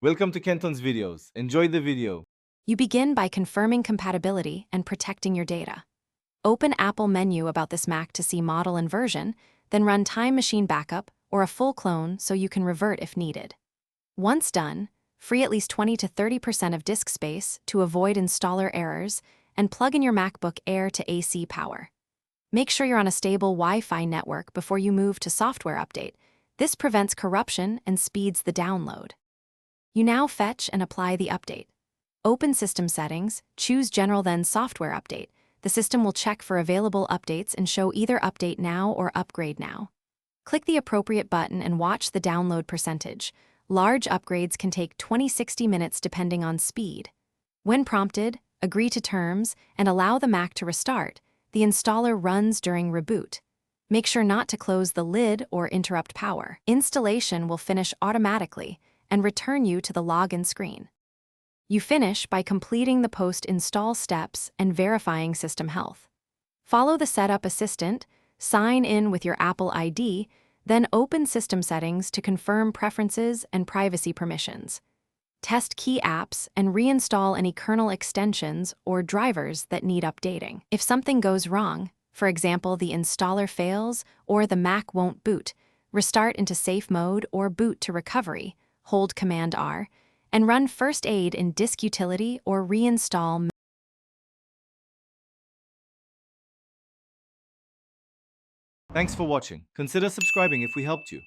Welcome to Kenton's videos. Enjoy the video. You begin by confirming compatibility and protecting your data. Open Apple menu about this Mac to see model and version, then run Time Machine Backup or a full clone so you can revert if needed. Once done, free at least 20 to 30% of disk space to avoid installer errors and plug in your MacBook Air to AC power. Make sure you're on a stable Wi-Fi network before you move to software update. This prevents corruption and speeds the download. You now fetch and apply the update. Open System Settings, choose General then Software Update. The system will check for available updates and show either Update Now or Upgrade Now. Click the appropriate button and watch the download percentage. Large upgrades can take 20-60 minutes depending on speed. When prompted, agree to terms and allow the Mac to restart. The installer runs during reboot. Make sure not to close the lid or interrupt power. Installation will finish automatically and return you to the login screen. You finish by completing the post-install steps and verifying system health. Follow the Setup Assistant, sign in with your Apple ID, then open System Settings to confirm preferences and privacy permissions. Test key apps and reinstall any kernel extensions or drivers that need updating. If something goes wrong, for example, the installer fails or the Mac won't boot, restart into safe mode or boot to recovery, hold Command R, and run First Aid in Disk Utility or reinstall. Thanks for watching. Consider subscribing if we helped you.